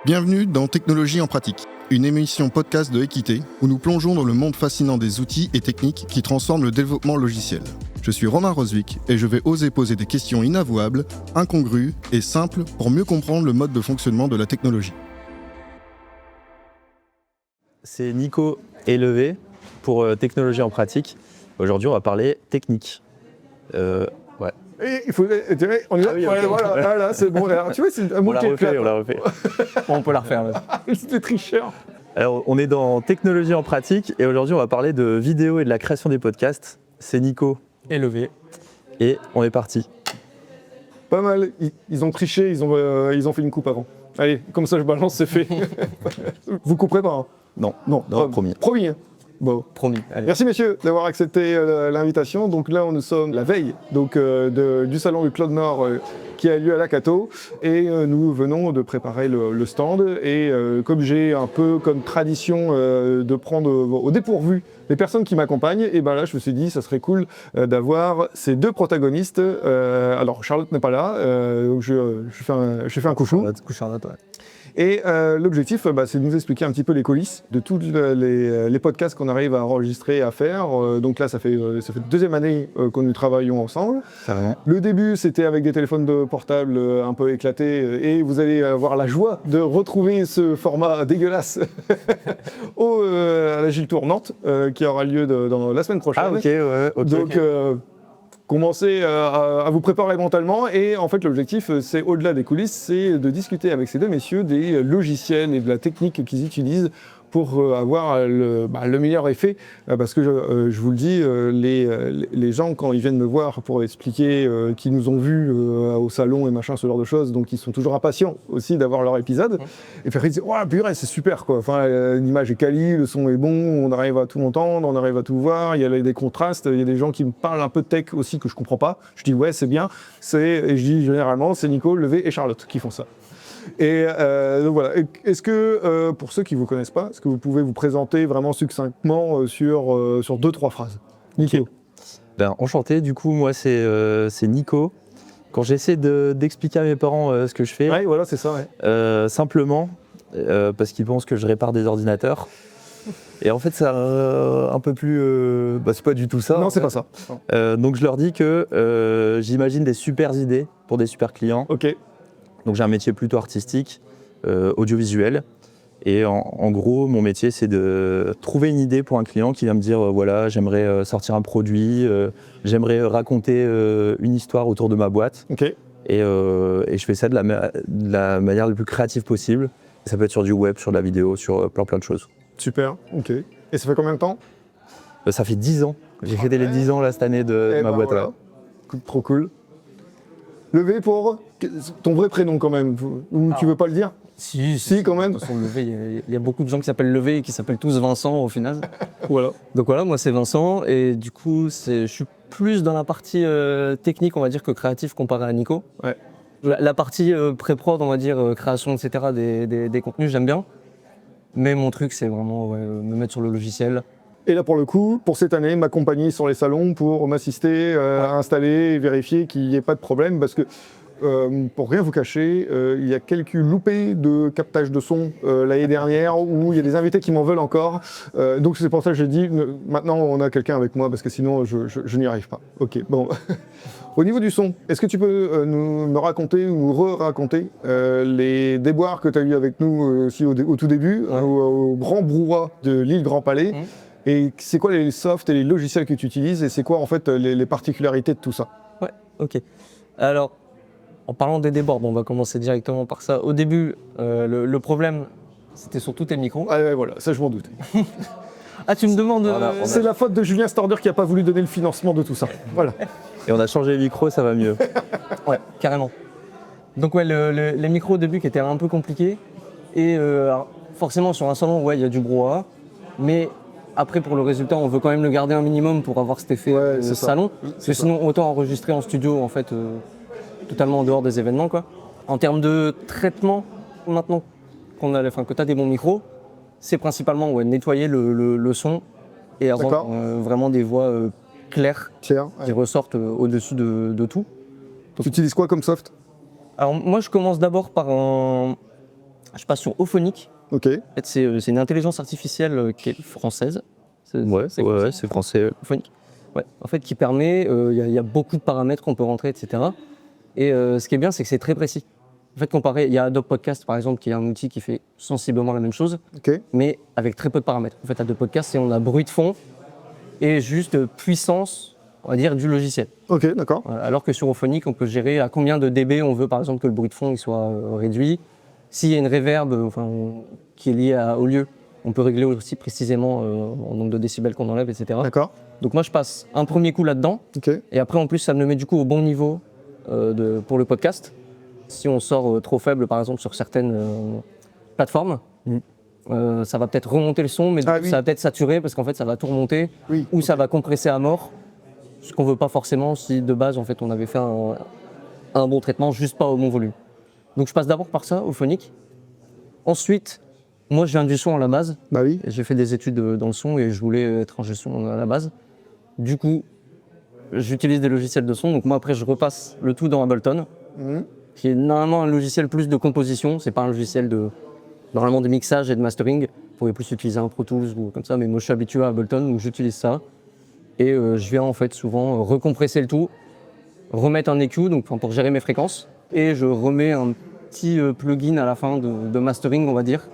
Bienvenue dans Technologie en pratique, une émission podcast de Equité où nous plongeons dans le monde fascinant des outils et techniques qui transforment le développement logiciel. Je suis Romain Roswick et je vais oser poser des questions inavouables, incongrues et simples pour mieux comprendre le mode de fonctionnement de la technologie. C'est Nico et Levé pour Technologie en pratique. Aujourd'hui, on va parler technique. Ouais. Et il faut on y va. Oui, okay. Voilà, là, c'est bon. Alors, tu vois, c'est un mot qui est plat. On l'a refait. On peut la refaire. C'était tricheur. Alors, on est dans Technologie en pratique et aujourd'hui, on va parler de vidéo et de la création des podcasts. C'est Nico Et Levé. Et on est parti. Pas mal. Ils ont triché, ils ont fait une coupe avant. Allez, comme ça, je balance, c'est fait. Vous couperez pas, hein? Non, promis. Promis. Hein. Bon. Promis. Allez. Merci messieurs d'avoir accepté l'invitation. Donc là, nous sommes la veille du salon du Cloud Nord qui a lieu à Lakato et nous venons de préparer le stand. Et comme j'ai un peu comme tradition de prendre au dépourvu les personnes qui m'accompagnent, et ben là, je me suis dit, ça serait cool d'avoir ces deux protagonistes. Alors Charlotte n'est pas là, donc je fais un coucou. Charlotte, ouais. Et l'objectif, c'est de nous expliquer un petit peu les coulisses de tous les podcasts qu'on arrive à enregistrer et à faire. Donc là, ça fait deuxième année que nous travaillons ensemble. C'est vrai. Le début, c'était avec des téléphones de portable un peu éclatés. Et vous allez avoir la joie de retrouver ce format dégueulasse à la Gilles Tour Nantes, qui aura lieu dans la semaine prochaine. Ah, ok, ouais. Okay, donc, commencez à vous préparer mentalement et en fait l'objectif c'est au-delà des coulisses, c'est de discuter avec ces deux messieurs des logiciels et de la technique qu'ils utilisent pour avoir le meilleur effet, parce que je vous le dis, les gens quand ils viennent me voir pour expliquer qu'ils nous ont vus au salon et machin, ce genre de choses, donc ils sont toujours impatients aussi d'avoir leur épisode, et puis ils disent « Ouah, purée, c'est super quoi, enfin, l'image est quali, le son est bon, on arrive à tout entendre, on arrive à tout voir, il y a des contrastes, il y a des gens qui me parlent un peu de tech aussi que je comprends pas, je dis « Ouais, c'est bien », et je dis généralement c'est Nico, Levé et Charlotte qui font ça. Et donc voilà. Est-ce que, pour ceux qui ne vous connaissent pas, est-ce que vous pouvez vous présenter vraiment succinctement sur 2-3 phrases? Nico. Okay. Ben, enchanté, du coup, moi c'est Nico. Quand j'essaie d'expliquer à mes parents ce que je fais, Ouais, voilà, c'est ça, ouais. simplement, parce qu'ils pensent que je répare des ordinateurs. Et en fait, c'est un peu plus... c'est pas du tout ça. Non, c'est pas ça. Donc je leur dis que j'imagine des super idées pour des super clients. Ok. Donc j'ai un métier plutôt artistique, audiovisuel. Et en gros, mon métier, c'est de trouver une idée pour un client qui vient me dire voilà, j'aimerais sortir un produit, j'aimerais raconter une histoire autour de ma boîte. Okay. Et je fais ça de la manière la plus créative possible. Ça peut être sur du web, sur de la vidéo, sur plein de choses. Super, ok. Et ça fait combien de temps? Ça fait 10 ans. J'ai fêté les 10 ans là, cette année de ma boîte. Voilà. Trop cool. Levé pour ton vrai prénom quand même, ou tu veux pas le dire? Si, quand même. De toute façon, Levé, il y a beaucoup de gens qui s'appellent Levé et qui s'appellent tous Vincent au final. Voilà. Donc voilà, moi c'est Vincent et du coup je suis plus dans la partie technique, on va dire, que créatif comparé à Nico. Ouais. La partie pré-prod, on va dire, création, etc., des contenus, j'aime bien. Mais mon truc, c'est vraiment me mettre sur le logiciel. Et là, pour le coup, pour cette année, m'accompagner sur les salons pour m'assister à installer et vérifier qu'il n'y ait pas de problème. Parce que, pour rien vous cacher, il y a quelques loupés de captage de son l'année dernière où il y a des invités qui m'en veulent encore. Donc c'est pour ça que j'ai dit, maintenant on a quelqu'un avec moi parce que sinon je n'y arrive pas. Ok, bon. Au niveau du son, est-ce que tu peux me raconter ou nous re-raconter les déboires que tu as eu avec nous aussi au tout début, au grand brouhaha de l'île Grand Palais? Et c'est quoi les softs et les logiciels que tu utilises et c'est quoi en fait les particularités de tout ça? Ouais, ok. Alors, en parlant des débords, on va commencer directement par ça. Au début, le problème, c'était surtout tes micros. Ah ouais, voilà, ça je m'en doutais. Ah, tu me demandes... C'est la faute de Julien Storder qui n'a pas voulu donner le financement de tout ça. Voilà. Et on a changé les micros, ça va mieux. Ouais, carrément. Donc ouais, les micros au début qui étaient un peu compliqués. Et forcément, sur un salon, il y a du brouhaha. Mais après, pour le résultat, on veut quand même le garder un minimum pour avoir cet effet salon. Parce que sinon, autant enregistrer en studio, en fait, totalement en dehors des événements, quoi. En termes de traitement, maintenant que tu as des bons micros, c'est principalement nettoyer le son et avoir vraiment des voix claires qui ressortent au-dessus de tout. Tu utilises quoi comme soft? Alors moi, je commence d'abord par un Je passe sur Auphonic. Ok. En fait, c'est une intelligence artificielle qui est française. C'est français. Auphonic. Ouais. En fait, qui permet, il y a beaucoup de paramètres qu'on peut rentrer, etc. Et ce qui est bien, c'est que c'est très précis. En fait, comparé, il y a Adobe Podcast, par exemple, qui est un outil qui fait sensiblement la même chose, mais avec très peu de paramètres. En fait, Adobe Podcast, on a bruit de fond et juste puissance, on va dire, du logiciel. Ok, d'accord. Alors que sur Auphonic, on peut gérer à combien de dB on veut, par exemple, que le bruit de fond il soit réduit. S'il y a une reverb qui est liée au lieu, on peut régler aussi précisément en nombre de décibels qu'on enlève, etc. D'accord. Donc moi, je passe un premier coup là-dedans. Ok. Et après, en plus, ça me met du coup au bon niveau pour le podcast. Si on sort trop faible, par exemple, sur certaines plateformes, ça va peut-être remonter le son, mais ça va peut-être saturer parce qu'en fait, ça va tout remonter. Oui. Ou ça va compresser à mort, ce qu'on veut pas forcément si de base, en fait, on avait fait un bon traitement, juste pas au bon volume. Donc je passe d'abord par ça, Auphonic. Ensuite, moi, je viens du son à la base. Bah oui. J'ai fait des études dans le son et je voulais être ingé son à la base. Du coup, j'utilise des logiciels de son. Donc moi, après, je repasse le tout dans Ableton, qui est normalement un logiciel plus de composition. C'est pas un logiciel normalement de mixage et de mastering. Vous pourriez plus utiliser un Pro Tools ou comme ça, mais moi, je suis habitué à Ableton, donc j'utilise ça. Et je viens en fait souvent recompresser le tout, remettre un EQ donc, pour gérer mes fréquences. Et je remets un petit plugin à la fin de mastering, on va dire,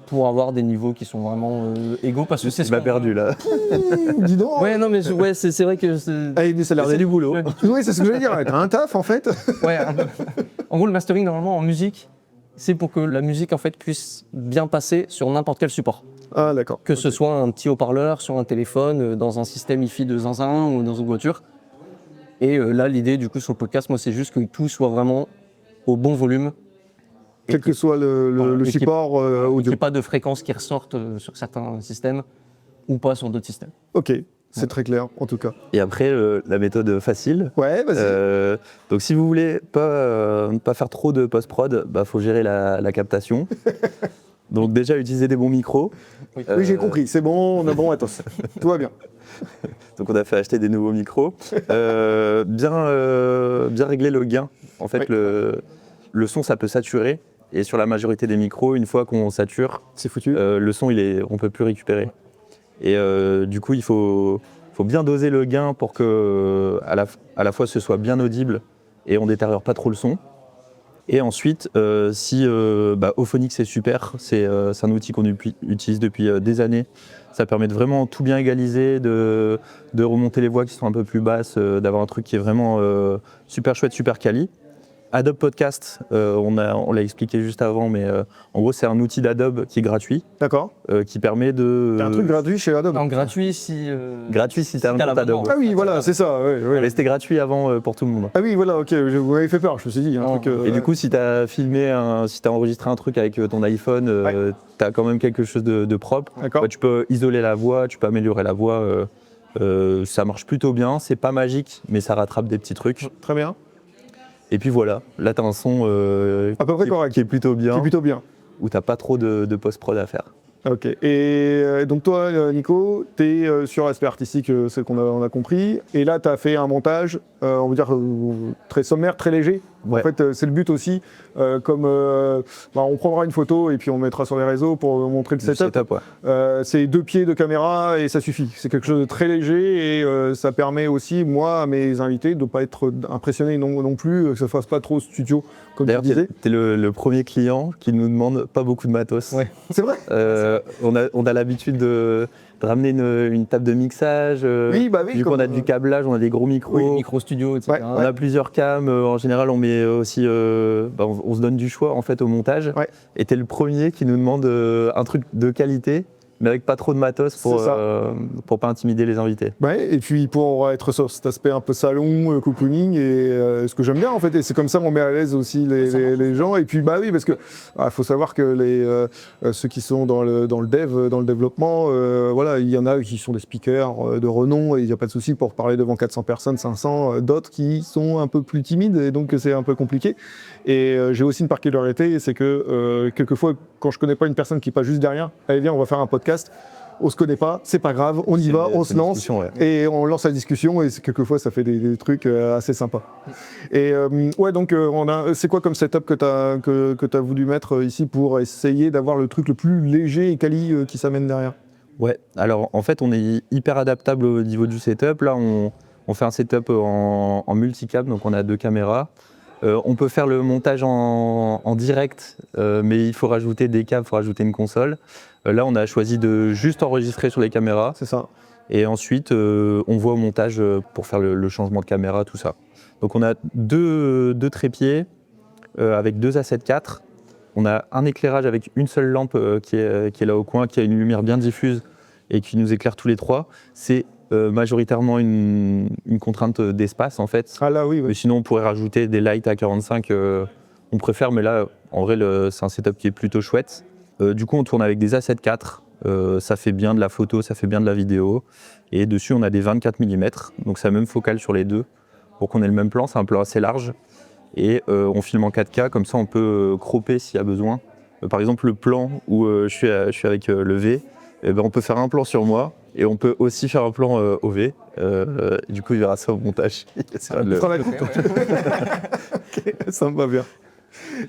pour avoir des niveaux qui sont vraiment égaux. Parce que c'est Tu m'as perdu là. Dis donc. Ouais, non, mais c'est vrai que Ça a l'air C'est du boulot. Oui, c'est ce que j'allais dire. T'as un taf en fait. Ouais, en gros, le mastering, normalement, en musique, c'est pour que la musique, en fait, puisse bien passer sur n'importe quel support. Ah, d'accord. Que ce soit un petit haut-parleur, sur un téléphone, dans un système hi-fi de zinzin ou dans une voiture. Et là, l'idée, du coup, sur le podcast, moi, c'est juste que tout soit vraiment au bon volume. Quel que soit le support Qu'il n'y audio. ait pas de fréquences qui ressortent sur certains systèmes ou pas sur d'autres systèmes. Ok, c'est très clair en tout cas. Et après, la méthode facile. Ouais, vas-y. Donc si vous voulez pas faire trop de post-prod, faut gérer la captation. Donc déjà, utiliser des bons micros. Oui, j'ai compris. C'est bon, on a bon matos. Tout va bien. Donc on a fait acheter des nouveaux micros. Bien régler le gain. En fait, le son, ça peut saturer. Et sur la majorité des micros, une fois qu'on sature, C'est foutu. le son, on peut plus récupérer. Et du coup, il faut bien doser le gain pour que à la fois ce soit bien audible et on détériore pas trop le son. Et ensuite, Auphonic c'est super, c'est un outil qu'on utilise depuis des années. Ça permet de vraiment tout bien égaliser, de remonter les voix qui sont un peu plus basses, d'avoir un truc qui est vraiment super chouette, super quali. Adobe Podcast, on l'a expliqué juste avant, mais en gros c'est un outil d'Adobe qui est gratuit, D'accord. qui permet de... T'as un truc gratuit chez Adobe. Non, gratuit si... Gratuit si t'as un compte l'abonnement. Adobe. Ah oui, voilà, c'est ça. Ouais, ouais. Mais c'était gratuit avant pour tout le monde. Ah oui, voilà, ok. Vous m'avez fait peur. Je me suis dit, il y a un Non. truc. Et du coup, si t'as enregistré un truc avec ton iPhone, t'as quand même quelque chose de propre. D'accord. Tu peux isoler la voix, tu peux améliorer la voix. Ça marche plutôt bien. C'est pas magique, mais ça rattrape des petits trucs. Très bien. Et puis voilà, là t'as un son À peu près correct. qui est plutôt bien, C'est plutôt bien. où t'as pas trop de post-prod à faire. Ok. Et donc toi, Nico, tu es sur l'aspect artistique, c'est on a compris. Et là, tu as fait un montage, on va dire, très sommaire, très léger. Ouais. En fait, c'est le but aussi. On prendra une photo et puis on mettra sur les réseaux pour montrer le setup. Ouais. C'est 2 pieds de caméra et ça suffit. C'est quelque chose de très léger et ça permet aussi, moi, à mes invités, de ne pas être impressionnés non plus, que ça ne fasse pas trop studio, comme tu D'ailleurs, disais. t'es le premier client qui nous demande pas beaucoup de matos. Ouais. C'est vrai. On a l'habitude de ramener une table de mixage. Oui, Vu qu'on a du câblage, on a des gros micros. Oui, Micro studio, etc. Ouais. On a plusieurs cams. En général, on met aussi. On se donne du choix en fait au montage. Ouais. Et t'es le premier qui nous demande un truc de qualité, mais avec pas trop de matos pour pas intimider les invités. Ouais, et puis pour être sur cet aspect un peu salon, cocooning, et ce que j'aime bien en fait, et c'est comme ça qu'on met à l'aise aussi les gens. Et puis oui, parce que faut savoir que ceux qui sont dans le dev, dans le développement, voilà, il y en a qui sont des speakers de renom, et il n'y a pas de souci pour parler devant 400 personnes, 500, d'autres qui sont un peu plus timides, et donc c'est un peu compliqué. Et j'ai aussi une particularité, c'est que quelquefois, quand je connais pas une personne qui passe juste derrière, allez viens, on va faire un podcast. on se connaît pas, c'est pas grave, on y va, on se lance et on lance la discussion et quelquefois ça fait des trucs assez sympas. Et donc c'est quoi comme setup que t'as voulu mettre ici pour essayer d'avoir le truc le plus léger et quali qui s'amène derrière? Ouais, alors en fait on est hyper adaptable au niveau du setup. Là on fait un setup en multicam, donc on a 2 caméras. On peut faire le montage en direct, mais il faut rajouter des câbles, il faut rajouter une console. Là on a choisi de juste enregistrer sur les caméras. C'est ça. Et ensuite on voit au montage pour faire le changement de caméra, tout ça. Donc on a deux trépieds avec 2 A7 IV. On a un éclairage avec une seule lampe qui est là au coin, qui a une lumière bien diffuse et qui nous éclaire tous les 3. C'est majoritairement une contrainte d'espace en fait. Ah là oui. Mais sinon on pourrait rajouter des lights à 45, on préfère, mais là en vrai c'est un setup qui est plutôt chouette. Du coup on tourne avec des A7 IV, ça fait bien de la photo, ça fait bien de la vidéo. Et dessus on a des 24 mm, donc c'est la même focale sur les deux pour qu'on ait le même plan, c'est un plan assez large. Et on filme en 4K, comme ça on peut cropper s'il y a besoin. Par exemple le plan où je suis avec le V, on peut faire un plan sur moi et on peut aussi faire un plan au V. Du coup il verra ça au montage. Ça me va bien.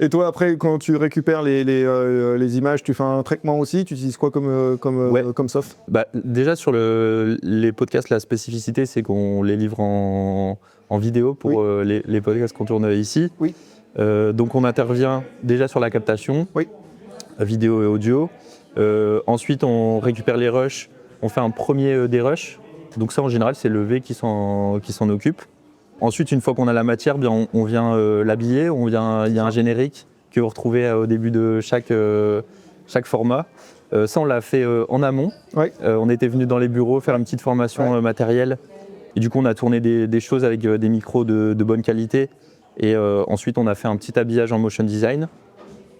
Et toi après quand tu récupères les images, tu fais un traitement aussi, tu utilises quoi comme soft? Déjà sur les podcasts, la spécificité c'est qu'on les livre en vidéo pour les podcasts qu'on tourne ici. Oui. Donc on intervient déjà sur la captation, vidéo et audio. Ensuite on récupère les rushs, on fait un premier dérush. Donc ça en général c'est le V qui s'en occupe. Ensuite une fois qu'on a la matière, on vient l'habiller, il y a un générique que vous retrouvez au début de chaque format. Ça on l'a fait en amont. On était venu dans les bureaux faire une petite formation matérielle. Et du coup, on a tourné des choses avec des micros de bonne qualité. Et ensuite, on a fait un petit habillage en motion design.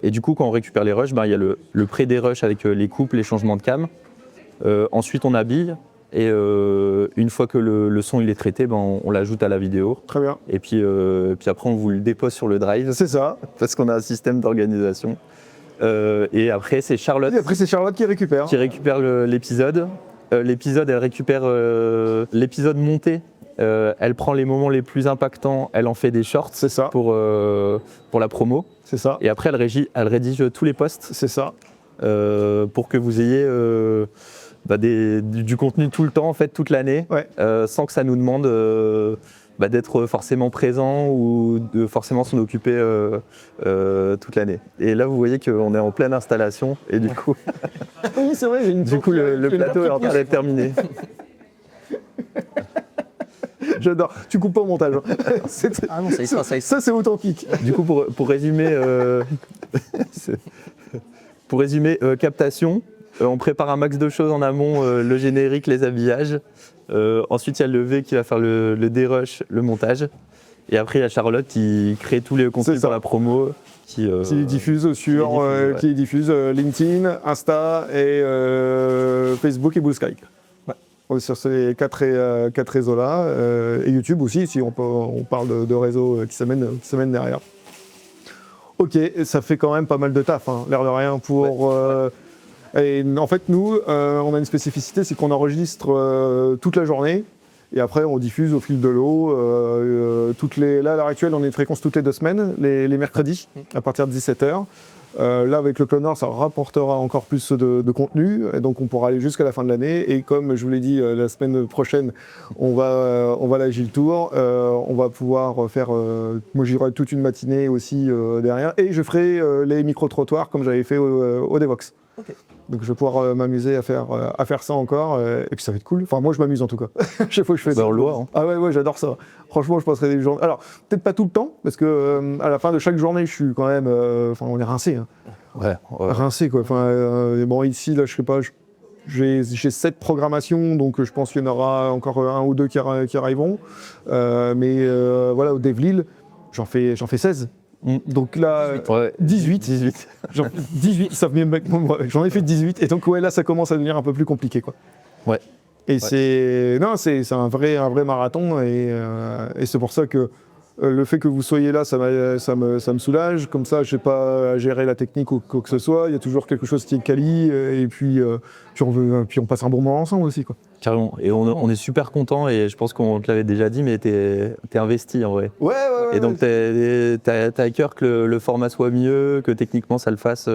Et du coup, quand on récupère les rushs, il y a le pré-dérush avec les coupes, les changements de cam. Ensuite, on habille. Et une fois que le son il est traité, on l'ajoute à la vidéo. Très bien. Et puis après, on vous le dépose sur le drive. C'est ça. Parce qu'on a un système d'organisation. Et après, c'est Charlotte. Et après, c'est Charlotte qui récupère. Qui récupère l'épisode. L'épisode, elle récupère l'épisode monté. Elle prend les moments les plus impactants, elle en fait des shorts. C'est ça. Pour la promo. C'est ça. Et après, elle rédige tous les posts. C'est ça. Pour que vous ayez du contenu tout le temps, en fait, toute l'année, sans que ça nous demande d'être forcément présent ou de forcément s'en occuper toute l'année. Et là, vous voyez qu'on est en pleine installation et du coup, oui, c'est vrai, du coup le plateau est en train d'être terminé. J'adore. Tu coupes pas au montage. Ah non, ça y sera. Ça, c'est authentique. Du coup, pour résumer, captation, on prépare un max de choses en amont, le générique, les habillages. Ensuite, il y a le V qui va faire le dérush, le montage. Et après, il y a Charlotte qui crée tous les contenus pour la promo. Qui diffuse sur qui diffuse LinkedIn, Insta et Facebook et Blue Sky. Sur ces quatre réseaux-là. Et YouTube aussi, si on parle de réseaux qui s'amènent derrière. Ok, ça fait quand même pas mal de taf, l'air de rien, pour... Et en fait, nous, on a une spécificité, c'est qu'on enregistre toute la journée et après on diffuse au fil de l'eau. Là, à l'heure actuelle, on est une fréquence toutes les 2 semaines, les mercredis, à partir de 17h. Là, avec le Clone Noir, ça rapportera encore plus de contenu, et donc on pourra aller jusqu'à la fin de l'année. Et comme je vous l'ai dit, la semaine prochaine, on va à la Gilles Tour. On va pouvoir faire... moi, j'irai toute une matinée aussi derrière. Et je ferai les micro-trottoirs comme j'avais fait au Devox. Okay. Donc je vais pouvoir m'amuser à faire ça encore, et puis ça va être cool. Enfin moi je m'amuse en tout cas. Chaque fois que je fais ça. On le voit. Ah ouais j'adore ça. Franchement je passerai des journées. Alors peut-être pas tout le temps parce que à la fin de chaque journée je suis quand même, on est rincé. Rincé quoi. Bon ici là je sais pas, j'ai 7 programmations donc je pense qu'il y en aura encore 1 ou 2 qui arriveront. Mais voilà au Devlil j'en fais 16. Donc là, 18. J'en ai fait 18. Et donc là, ça commence à devenir un peu plus compliqué, quoi. Ouais. Et c'est un vrai marathon. Et c'est pour ça que Le fait que vous soyez là, ça me soulage. Comme ça, je n'ai pas à gérer la technique ou quoi que ce soit. Il y a toujours quelque chose qui est quali. Et puis on passe un bon moment ensemble aussi, quoi. Carrément. Et on est super content et je pense qu'on te l'avait déjà dit, mais t'es investi en vrai. Ouais. Et donc t'as à cœur que le format soit mieux, que techniquement ça le fasse.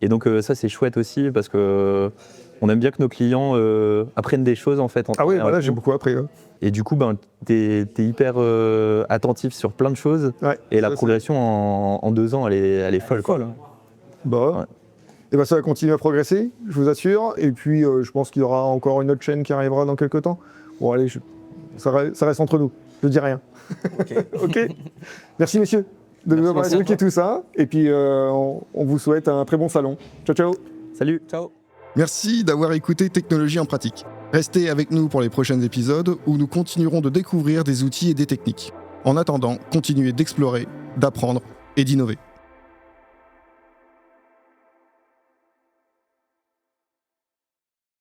Et donc ça c'est chouette aussi parce que on aime bien que nos clients apprennent des choses en fait. Ah oui, voilà, j'ai beaucoup appris. Ouais. Et du coup, t'es hyper attentif sur plein de choses. Ouais, et la progression en 2 ans, elle est folle. Quoi. Bah, Ouais. Et ça va continuer à progresser, je vous assure. Et puis, je pense qu'il y aura encore une autre chaîne qui arrivera dans quelques temps. Bon, allez, ça reste entre nous. Je dis rien. Ok. Merci, messieurs, de nous avoir expliqué tout ça. Et puis, on vous souhaite un très bon salon. Ciao, ciao. Salut. Ciao. Merci d'avoir écouté Technologie en pratique. Restez avec nous pour les prochains épisodes où nous continuerons de découvrir des outils et des techniques. En attendant, continuez d'explorer, d'apprendre et d'innover.